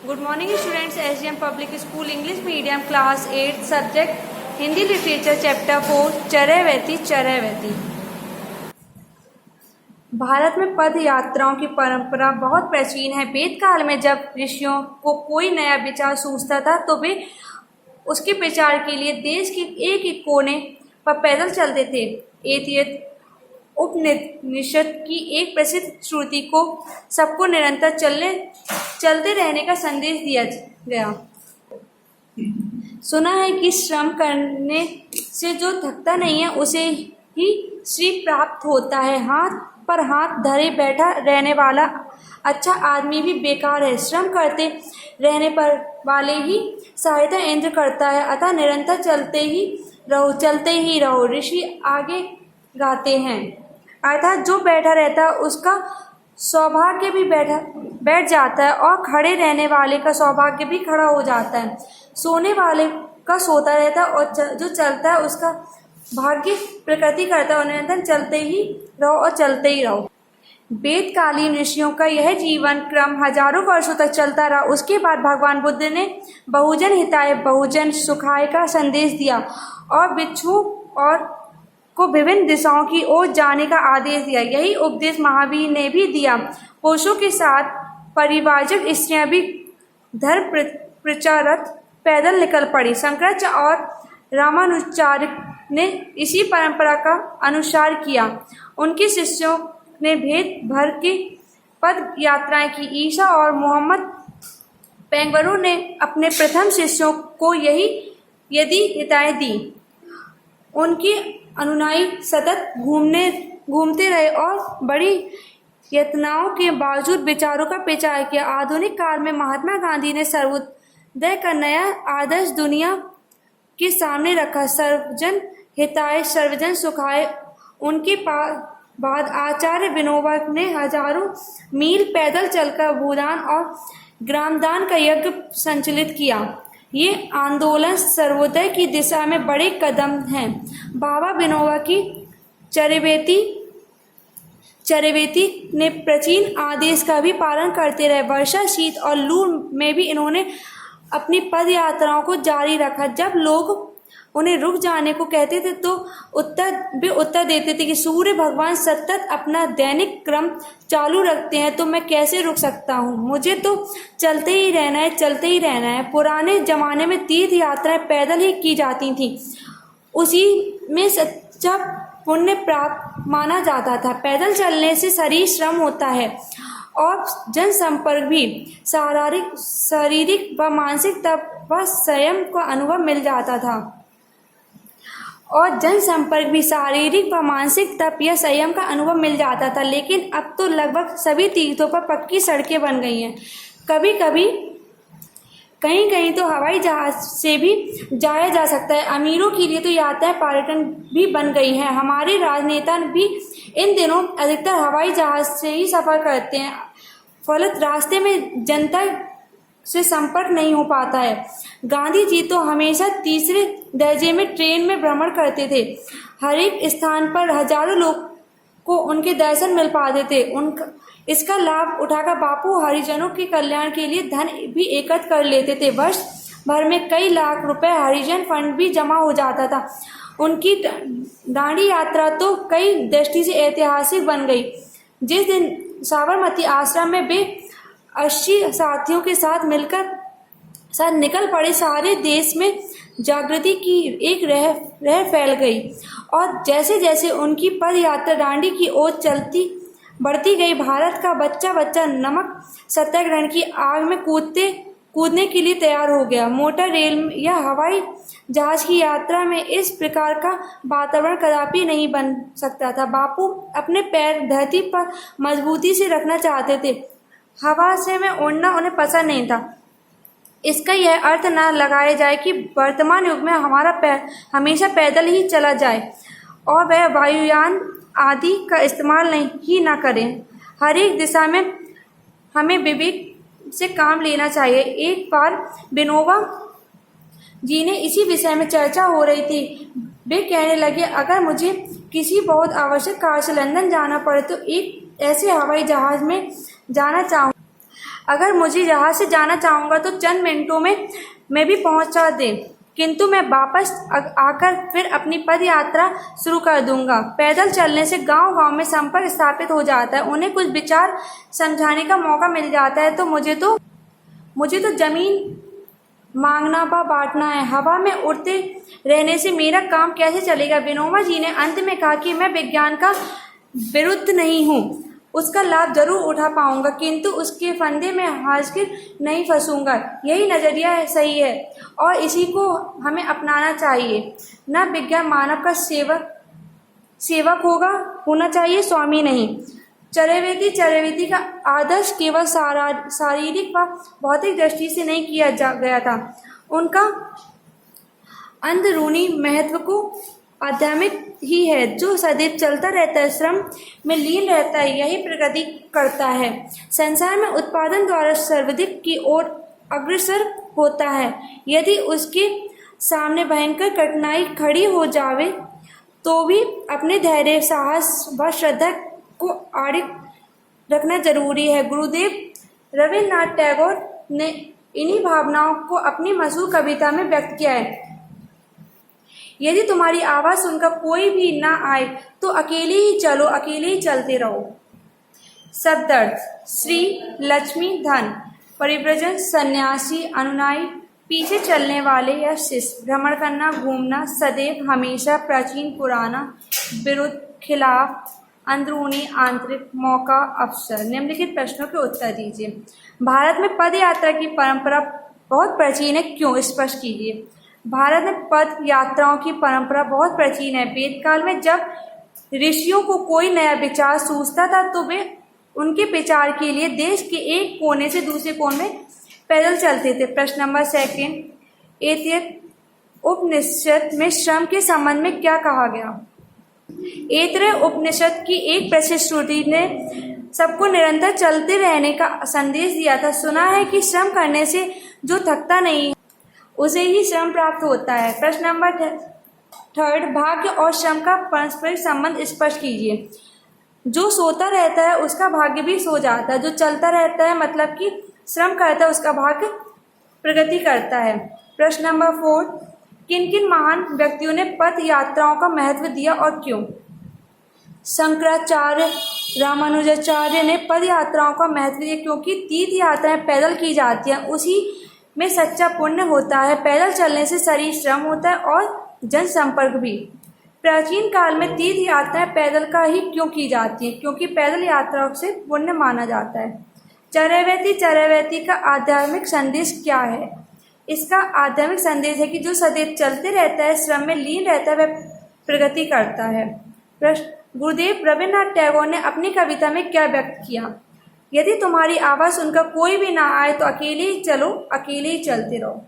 Good morning students. SDM public school English medium class 8 subject Hindi literature chapter 4 Charaiveti Charaiveti. Bharat में पद यात्राओं की परंपरा बहुत प्राचीन है। वेद काल में जब ऋषियों को कोई नया विचार सूझता था तो वे उसके प्रचार के लिए देश के एक एक कोने पर पैदल चलते थे। एतयत उपनिषद की एक प्रसिद्ध श्रुति को सबको निरंतर चलते रहने का संदेश दिया गया। सुना है कि श्रम करने से जो थकता नहीं है उसे ही श्री प्राप्त होता है। हाथ पर हाथ धरे बैठा रहने वाला अच्छा आदमी भी बेकार है। श्रम करते रहने पर वाले ही सहायता इंद्र करता है। अतः निरंतर चलते ही रहो। ऋषि आगे गाते हैं, अर्थात जो बैठा रहता है उसका सौभाग्य भी बैठ जाता है और खड़े रहने वाले का सौभाग्य भी खड़ा हो जाता है। सोने वाले का सोता रहता है और जो चलता है उसका भाग्य प्रकृति करता है। और निरंतर चलते ही रहो और चलते ही रहो। वेदकालीन ऋषियों का यह जीवन क्रम हजारों वर्षों तक चलता रहा। उसके बाद भगवान बुद्ध ने बहुजन हिताय बहुजन सुखाय का संदेश दिया और भिक्षुओं और को विभिन्न दिशाओं की ओर जाने का आदेश दिया। यही उपदेश महावीर ने भी दिया। पुरुषों के साथ परिवारजक स्त्रियां भी धर्म प्रचारक पैदल निकल पड़ी। शंकराचार्य और रामानुजाचार्य ने इसी परंपरा का अनुसार किया। उनके शिष्यों ने भेद भर के पद यात्राएं की। ईसा और मोहम्मद पैगंबरों ने अपने प्रथम शिष्यों को यदि हिदायत दी। उनके अनुयायी सतत घूमते रहे और बड़ी यातनाओं के बावजूद विचारों का प्रचार किया। आधुनिक काल में महात्मा गांधी ने सर्वोदय का नया आदर्श दुनिया के सामने रखा। सर्वजन हिताय सर्वजन सुखाय। उनके बाद आचार्य विनोबा ने हजारों मील पैदल चलकर भूदान और ग्रामदान का यज्ञ संचालित किया। ये आंदोलन सर्वोदय की दिशा में बड़े कदम हैं। बाबा विनोबा की चरैवेति ने प्राचीन आदेश का भी पालन करते रहे। वर्षा, शीत और लू में भी इन्होंने अपनी पद यात्राओं को जारी रखा। जब लोग उन्हें रुक जाने को कहते थे तो उत्तर देते थे कि सूर्य भगवान सतत अपना दैनिक क्रम चालू रखते हैं तो मैं कैसे रुक सकता हूँ। मुझे तो चलते ही रहना है। पुराने जमाने में तीर्थ यात्राएं पैदल ही की जाती थीं। उसी में सच्चा पुण्य प्राप्त माना जाता था। पैदल चलने से शरीर श्रम होता है और जनसंपर्क भी शारीरिक व मानसिक तप व संयम का अनुभव मिल जाता था। लेकिन अब तो लगभग सभी तीर्थों पर पक्की सड़कें बन गई हैं। कहीं तो हवाई जहाज से भी जाया जा सकता है। अमीरों के लिए तो यातायात पर्यटन भी बन गई है। हमारे राजनेता भी इन दिनों अधिकतर हवाई जहाज से ही सफर करते हैं। फलत रास्ते में जनता से संपर्क नहीं हो पाता है। गांधी जी तो हमेशा तीसरे दर्जे में ट्रेन में भ्रमण करते थे। हर एक स्थान पर हजारों लोग को उनके दर्शन मिल पाते थे। इसका लाभ उठाकर बापू हरिजनों के कल्याण के लिए धन भी एकत्र कर लेते थे। वर्ष भर में कई लाख रुपए हरिजन फंड भी जमा हो जाता था। उनकी दांडी यात्रा तो कई दृष्टि से ऐतिहासिक बन गई। जिस दिन साबरमती आश्रम में वे 80 साथियों के साथ निकल पड़े, सारे देश में जागृति की एक लहर फैल गई। और जैसे जैसे उनकी पद यात्रा दांडी की ओर बढ़ती गई, भारत का बच्चा नमक सत्याग्रहण की आग में कूदने के लिए तैयार हो गया। मोटर रेल या हवाई जहाज की यात्रा में इस प्रकार का वातावरण कदापि नहीं बन सकता था। बापू अपने पैर धरती पर मजबूती से रखना चाहते थे। हवा से में उड़ना उन्हें पसंद नहीं था। इसका यह अर्थ न लगाया जाए कि वर्तमान युग में हमारा पैर हमेशा पैदल ही चला जाए और वह वायुयान आदि का इस्तेमाल न करें। हर एक दिशा में हमें विवेक से काम लेना चाहिए। एक बार विनोबा जी ने इसी विषय में चर्चा हो रही थी। वे कहने लगे, अगर मुझे किसी बहुत आवश्यक कार्य से लंदन जाना पड़े तो एक ऐसे हवाई जहाज में जाना चाहूँ अगर मुझे यहाँ से जाना चाहूँगा तो चंद मिनटों में मैं भी पहुँचा दे, किंतु मैं वापस आकर फिर अपनी पद यात्रा शुरू कर दूंगा। पैदल चलने से गांव-गांव में संपर्क स्थापित हो जाता है, उन्हें कुछ विचार समझाने का मौका मिल जाता है। तो मुझे तो जमीन मांगना व बांटना है, हवा में उड़ते रहने से मेरा काम कैसे चलेगा। विनोबा जी ने अंत में कहा कि मैं विज्ञान का विरुद्ध नहीं हूँ, उसका लाभ जरूर उठा पाऊंगा, किंतु उसके फंदे में हाजिर नहीं फंसूंगा। यही नजरिया सही है और इसी को हमें अपनाना चाहिए। न विज्ञान मानव का सेवक होना चाहिए, स्वामी नहीं। चरैवेति का आदर्श केवल शारीरिक व भौतिक दृष्टि से नहीं किया गया था, उनका अंदरूनी महत्व को आध्यात्मिक ही है, जो सदैव चलता रहता है, श्रम में लीन रहता है, यही प्रगति करता है, संसार में उत्पादन द्वारा सर्वाधिक की ओर अग्रसर होता है। यदि उसके सामने भयंकर कठिनाई खड़ी हो जावे तो भी अपने धैर्य, साहस व श्रद्धा को आड़े रखना जरूरी है। गुरुदेव रविन्द्रनाथ टैगोर ने इन्हीं भावनाओं को अपनी मशहूर कविता में व्यक्त किया है। यदि तुम्हारी आवाज सुनकर कोई भी ना आए तो अकेले ही चलो, अकेले ही चलते रहो। शब्दार्थ: श्री लक्ष्मी धन, परिव्रजन, सन्यासी, अनुयायी, पीछे चलने वाले या शिष्य, भ्रमण करना, घूमना, सदैव, हमेशा, प्राचीन, पुराना, विरुद्ध, खिलाफ, अंदरूनी, आंतरिक, मौका, अवसर। निम्नलिखित प्रश्नों के उत्तर दीजिए। भारत में पद यात्रा की परंपरा बहुत प्राचीन है, क्यों? स्पष्ट कीजिए। भारत में पद यात्राओं की परंपरा बहुत प्राचीन है। वेदकाल में जब ऋषियों को कोई नया विचार सूझता था तो वे उनके विचार के लिए देश के एक कोने से दूसरे कोने में पैदल चलते थे। प्रश्न नंबर 2, ऐतरेय उपनिषद में श्रम के संबंध में क्या कहा गया? ऐतरेय उपनिषद की एक प्रसिद्ध श्रुति ने सबको निरंतर चलते रहने का संदेश दिया था। सुना है कि श्रम करने से जो थकता नहीं उसे ही श्रम प्राप्त होता है। प्रश्न नंबर 3, भाग्य और श्रम का पारस्परिक संबंध स्पष्ट कीजिए। जो सोता रहता है उसका भाग्य भी सो जाता है, जो चलता रहता है मतलब कि श्रम करता है उसका भाग्य प्रगति करता है। प्रश्न नंबर 4, किन किन महान व्यक्तियों ने पद यात्राओं का महत्व दिया और क्यों? शंकराचार्य, रामानुजाचार्य ने पद यात्राओं का महत्व दिया क्योंकि तीर्थ यात्राएं पैदल की जाती हैं, उसी में सच्चा पुण्य होता है। पैदल चलने से शरीर श्रम होता है और जन संपर्क भी। प्राचीन काल में तीर्थ यात्राएं पैदल का ही क्यों की जाती हैं? क्योंकि पैदल यात्राओं से पुण्य माना जाता है। चरैवेति का आध्यात्मिक संदेश क्या है? इसका आध्यात्मिक संदेश है कि जो सदैव चलते रहता है, श्रम में लीन रहता है, वह प्रगति करता है। प्रश्न: गुरुदेव रविन्द्रनाथ टैगोर ने अपनी कविता में क्या व्यक्त किया? यदि तुम्हारी आवाज सुनकर कोई भी ना आए तो अकेले ही चलो, अकेले ही चलते रहो।